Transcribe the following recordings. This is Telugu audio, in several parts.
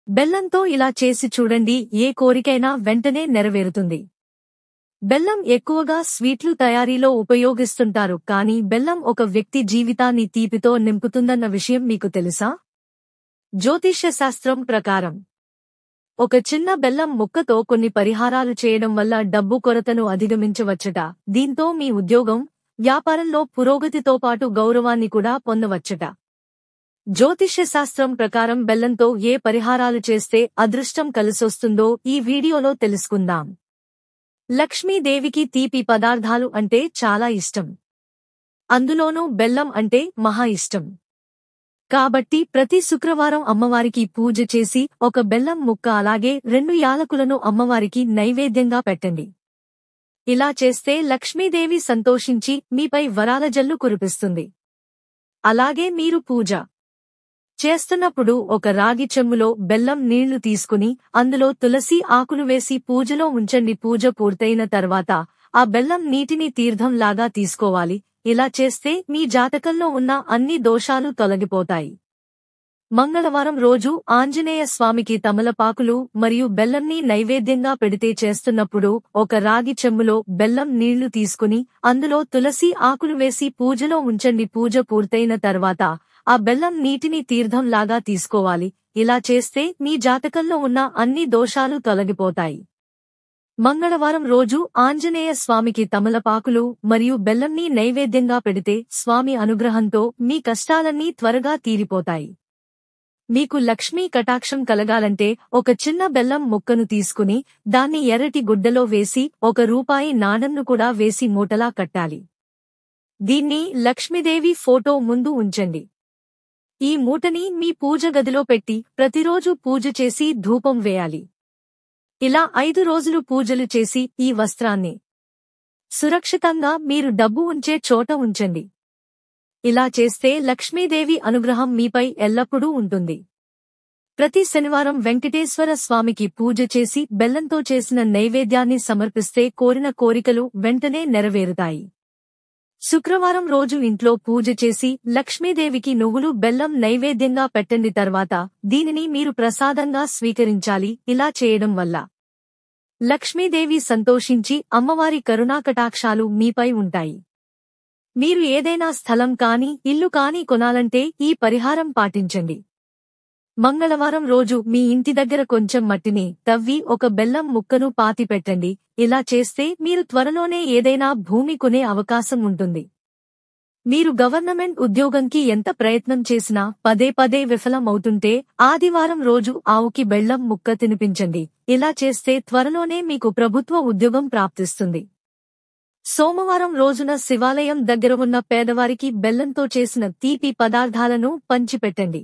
బెల్లంతో ఇలా చేసి చూడండి, ఏ కోరికైనా వెంటనే నెరవేరుతుంది. బెల్లం ఎక్కువగా స్వీట్లు తయారీలో ఉపయోగిస్తుంటారు, కానీ బెల్లం ఒక వ్యక్తి జీవితాన్ని తీపితో నింపుతుందన్న విషయం మీకు తెలుసా? జ్యోతిష్య శాస్త్రం ప్రకారం ఒక చిన్న బెల్లం ముక్కతో కొన్ని పరిహారాలు చేయడం వల్ల డబ్బు కొరతను అధిగమించవచ్చట. దీంతో మీ ఉద్యోగం, వ్యాపారంలో పురోగతితో పాటు గౌరవాన్ని కూడా పొందవచ్చట. జ్యోతిష్య శాస్త్రం ప్రకారం బెల్లంతో ఏ పరిహారాలు చేస్తే అదృష్టం కలిసొస్తుందో ఈ వీడియోలో తెలుసుకుందాం. లక్ష్మీదేవికి తీపి పదార్థాలు అంటే చాలా ఇష్టం. అందులోనూ బెల్లం అంటే మహా ఇష్టం. కాబట్టి ప్రతి శుక్రవారం అమ్మవారికి పూజ చేసి ఒక బెల్లం ముక్క అలాగే 2 యాలకులను అమ్మవారికి నైవేద్యంగా పెట్టండి. ఇలా చేస్తే లక్ష్మీదేవి సంతోషించి మీపై వరాల జల్లు కురిపిస్తుంది. అలాగే మీరు పూజ చేస్తున్నప్పుడు ఒక రాగి చెంబులో బెల్లం నీళ్లు తీసుకుని అందులో తులసి ఆకులు వేసి పూజలో ఉంచండి. పూజ పూర్తయిన తర్వాత ఆ బెల్లం నీటిని తీర్థంలాగా తీసుకోవాలి. ఇలా చేస్తే మీ జాతకంలో ఉన్న అన్ని దోషాలు తొలగిపోతాయి. మంగళవారం రోజు ఆంజనేయ స్వామికి తమలపాకులు మరియు బెల్లంని నైవేద్యంగా పెడితే చేస్తున్నప్పుడు ఒక రాగి చెంబులో బెల్లం నీళ్లు తీసుకుని అందులో తులసి ఆకులు వేసి పూజలో ఉంచండి. పూజ పూర్తయిన తర్వాత ఆ బెల్లం నీటిని తీర్థంలాగా తీసుకోవాలి. ఇలా చేస్తే మీ జాతకంలో ఉన్న అన్ని దోషాలు తొలగిపోతాయి. మంగళవారం రోజు ఆంజనేయ స్వామికి తమలపాకులు మరియు బెల్లంని నైవేద్యంగా పెడితే స్వామి అనుగ్రహంతో మీ కష్టాలన్నీ త్వరగా తీరిపోతాయి. మీకు లక్ష్మీ కటాక్షం కలగాలంటే ఒక చిన్న బెల్లం ముక్కను తీసుకుని దాన్ని ఎర్రటి గుడ్డలో వేసి ₹1 నాణెంను కూడా వేసి మూటలా కట్టాలి. దీన్ని లక్ష్మీదేవి ఫోటో ముందు ఉంచండి. ఈ మూటని మీ పూజ గదిలో పెట్టి ప్రతిరోజు పూజ చేసి ధూపం వేయాలి. ఇలా 5 రోజులు పూజలు చేసి ఈ వస్త్రాన్ని సురక్షితంగా మీరు డబ్బు ఉంచే చోట ఉంచండి. ఇలా చేస్తే లక్ష్మీదేవి అనుగ్రహం మీపై ఎల్లప్పుడూ ఉంటుంది. ప్రతి శనివారం వెంకటేశ్వర స్వామికి పూజ చేసి బెల్లంతో చేసిన నైవేద్యాన్ని సమర్పిస్తే కోరిన కోరికలు వెంటనే నెరవేరుతాయి. శుక్రవారం రోజు ఇంట్లో పూజ చేసి లక్ష్మీదేవికి నువ్వులు బెల్లం నైవేద్యంగా పెట్టండి. తర్వాత దీనిని మీరు ప్రసాదంగా స్వీకరించాలి. ఇలా చేయడం వల్ల లక్ష్మీదేవి సంతోషించి అమ్మవారి కరుణాకటాక్షాలు మీపై ఉంటాయి. మీరు ఏదైనా స్థలం కాని ఇల్లు కాని కొనాలంటే ఈ పరిహారం పాటించండి. మంగళవారం రోజు మీ ఇంటి దగ్గర కొంచెం మట్టిని తవ్వి ఒక బెల్లం ముక్కను పాతిపెట్టండి. ఇలా చేస్తే మీరు త్వరలోనే ఏదైనా భూమి కొనే అవకాశం ఉంటుంది. మీరు గవర్నమెంట్ ఉద్యోగంకి ఎంత ప్రయత్నం చేసినా పదే పదే విఫలమవుతుంటే ఆదివారం రోజు ఆవుకి బెల్లం ముక్క తినిపించండి. ఇలా చేస్తే త్వరలోనే మీకు ప్రభుత్వ ఉద్యోగం ప్రాప్తిస్తుంది. సోమవారం రోజున శివాలయం దగ్గర ఉన్న పేదవారికి బెల్లంతో చేసిన తీపి పదార్థాలను పంచిపెట్టండి.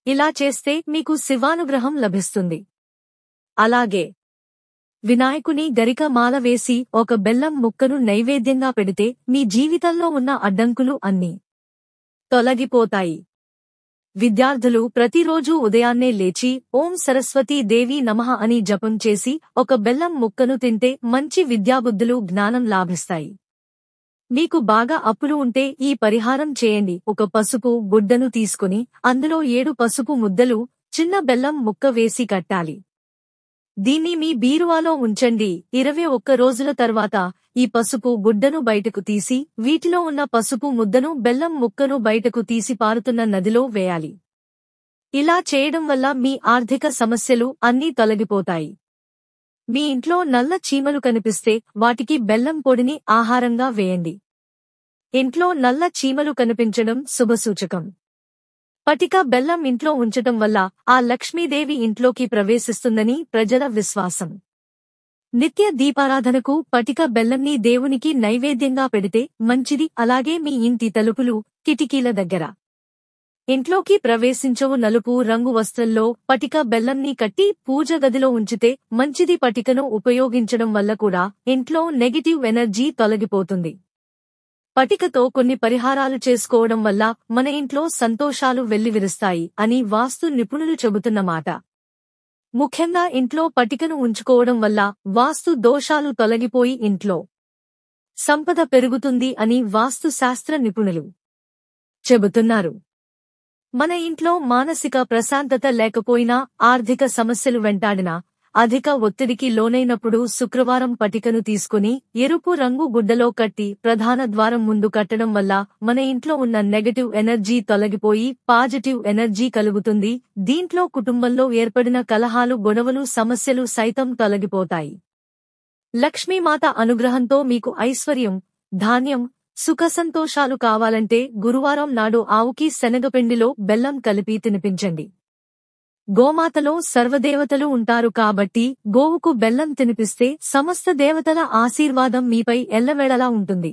ఇలా చేస్తే మీకు శివానుగ్రహం లభిస్తుంది. అలాగే వినాయకుని గరిక మాల వేసి ఒక బెల్లం ముక్కను నైవేద్యంగా పెడితే మీ జీవితంలో ఉన్న అడ్డంకులు అన్నీ తొలగిపోతాయి. విద్యార్థులు ప్రతిరోజూ ఉదయాన్నే లేచి ఓం సరస్వతీ దేవి నమః అని జపం చేసి ఒక బెల్లం ముక్కను తింటే మంచి విద్యాబుద్ధులు, జ్ఞానం లాభిస్తాయి. మీకు బాగా అప్పులు ఉంటే ఈ పరిహారం చేయండి. ఒక పసుపు గుడ్డను తీసుకుని అందులో 7 పసుపు ముద్దలు చిన్న బెల్లం ముక్క వేసి కట్టాలి. దీన్ని మీ బీరువాలో ఉంచండి. 21 రోజుల తర్వాత ఈ పసుపు గుడ్డను బయటకు తీసి వీటిలో ఉన్న పసుపు ముద్దను బెల్లం ముక్కను బయటకు తీసి పారుతున్న నదిలో వేయాలి. ఇలా చేయడం వల్ల మీ ఆర్థిక సమస్యలు అన్నీ తొలగిపోతాయి. మీ ఇంట్లో నల్ల చీమలు కనిపిస్తే వాటికి బెల్లం పొడిని ఆహారంగా వేయండి. ఇంట్లో నల్ల చీమలు కనిపించడం శుభసూచకం. పటిక బెల్లం ఇంట్లో ఉంచటం వల్ల ఆ లక్ష్మీదేవి ఇంట్లోకి ప్రవేశిస్తుందని ప్రజల విశ్వాసం. నిత్య దీపారాధనకు పటిక బెల్లంని దేవునికి నైవేద్యంగా పెడితే మంచిది. అలాగే మీ ఇంటి తలుపులు, కిటికీల దగ్గర ఇంట్లోకి ప్రవేశించవు నలుపు రంగు వస్త్రంలో పటిక బెల్లంని కట్టి పూజ గదిలో ఉంచితే మంచిది. పటికను ఉపయోగించడం వల్ల కూడా ఇంట్లో నెగటివ్ ఎనర్జీ తొలగిపోతుంది. పటికతో కొన్ని పరిహారాలు చేసుకోవడం వల్ల మన ఇంట్లో సంతోషాలు వెల్లివిరుస్తాయి అని వాస్తు నిపుణులు చెబుతున్నమాట. ముఖ్యంగా ఇంట్లో పటికను ఉంచుకోవడం వల్ల వాస్తు దోషాలు తొలగిపోయి ఇంట్లో సంపద పెరుగుతుంది అని వాస్తు శాస్త్ర నిపుణులు చెబుతున్నారు. మన ఇంట్లో మానసిక ప్రశాంతత లేకపోయినా, ఆర్థిక సమస్యలు వెంటాడినా, అధిక ఒత్తిడికి లోనైనప్పుడు శుక్రవారం పటికను తీసుకుని ఎరుపు రంగు గుడ్డలో కట్టి ప్రధాన ద్వారం ముందు కట్టడం వల్ల మన ఇంట్లో ఉన్న నెగటివ్ ఎనర్జీ తొలగిపోయి పాజిటివ్ ఎనర్జీ కలుగుతుంది. దీంట్లో కుటుంబంలో ఏర్పడిన కలహాలు, గొడవలు, సమస్యలు సైతం తొలగిపోతాయి. లక్ష్మీమాత అనుగ్రహంతో మీకు ఐశ్వర్యం, ధాన్యం, సుఖ సంతోషాలు కావాలంటే గురువారం నాడు ఆవుకి శనగపిండిలో బెల్లం కలిపి తినిపించండి. గోమాతలో సర్వదేవతలు ఉంటారు కాబట్టి గోవుకు బెల్లం తినిపిస్తే సమస్త దేవతల ఆశీర్వాదం మీపై ఎల్లవేళలా ఉంటుంది.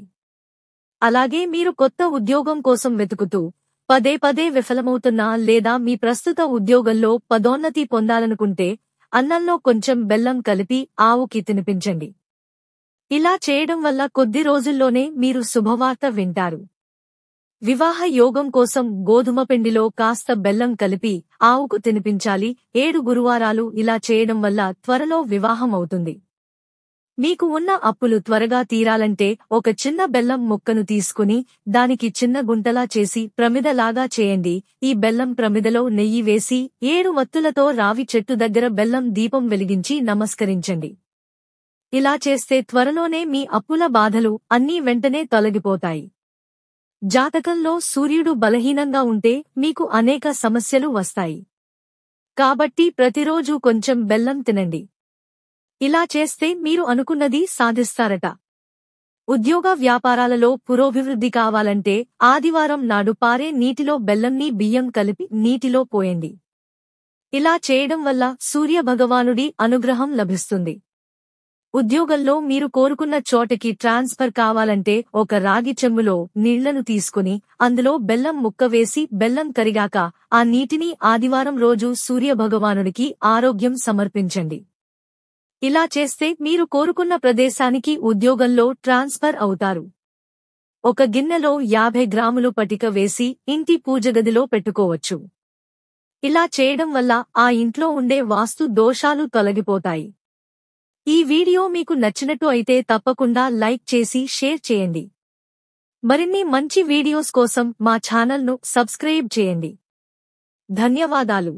అలాగే మీరు కొత్త ఉద్యోగం కోసం వెతుకుతూ పదే పదే విఫలమవుతున్నా లేదా మీ ప్రస్తుత ఉద్యోగంలో పదోన్నతి పొందాలనుకుంటే అన్నంలో కొంచెం బెల్లం కలిపి ఆవుకి తినిపించండి. ఇలా చేయడం వల్ల కొద్ది రోజుల్లోనే మీరు శుభవార్త వింటారు. వివాహ యోగం కోసం గోధుమ పిండిలో కాస్త బెల్లం కలిపి ఆవుకు తినిపించాలి. 7 గురువారాలు ఇలా చేయడం వల్ల త్వరలో వివాహం అవుతుంది. మీకు ఉన్న అప్పులు త్వరగా తీరాలంటే ఒక చిన్న బెల్లం ముక్కను తీసుకుని దానికి చిన్న గుంటలా చేసి ప్రమిదలాగా చేయండి. ఈ బెల్లం ప్రమిదలో నెయ్యి వేసి 7 వత్తులతో రావి చెట్టు దగ్గర బెల్లం దీపం వెలిగించి నమస్కరించండి. ఇలా చేస్తే త్వరలోనే మీ అప్పుల బాధలు అన్నీ వెంటనే తొలగిపోతాయి. జాతకంలో సూర్యుడు బలహీనంగా ఉంటే మీకు అనేక సమస్యలు వస్తాయి. కాబట్టి ప్రతిరోజు కొంచెం బెల్లం తినండి. ఇలా చేస్తే మీరు అనుకున్నది సాధిస్తారట. ఉద్యోగ వ్యాపారాలలో పురోభివృద్ధి కావాలంటే ఆదివారం నాడు పారే నీటిలో బెల్లంని బియ్యం కలిపి నీటిలో పోయండి. ఇలా చేయడం వల్ల సూర్య భగవానుడి అనుగ్రహం లభిస్తుంది. ఉద్యోగంలో మీరు కోరుకున్న చోటకి ట్రాన్స్ఫర్ కావాలంటే ఒక రాగి చెంబులో నీళ్లను తీసుకుని అందులో బెల్లం ముక్క వేసి బెల్లం కరిగాక ఆ నీటిని ఆదివారం రోజు సూర్యభగవానుడికి ఆరోగ్యం సమర్పించండి. ఇలా చేస్తే మీరు కోరుకున్న ప్రదేశానికి ఉద్యోగంలో ట్రాన్స్ఫర్ అవుతారు. ఒక గిన్నెలో 50 గ్రాములు పటిక వేసి ఇంటి పూజగదిలో పెట్టుకోవచ్చు. ఇలా చేయడం వల్ల ఆ ఇంట్లో ఉండే వాస్తు దోషాలు తొలగిపోతాయి. ఈ వీడియో మీకు నచ్చినట్టు అయితే తప్పకుండా లైక్ చేసి షేర్ చేయండి. మరిన్ని మంచి వీడియోస్ కోసం మా ఛానల్ను సబ్స్క్రైబ్ చేయండి. ధన్యవాదాలు.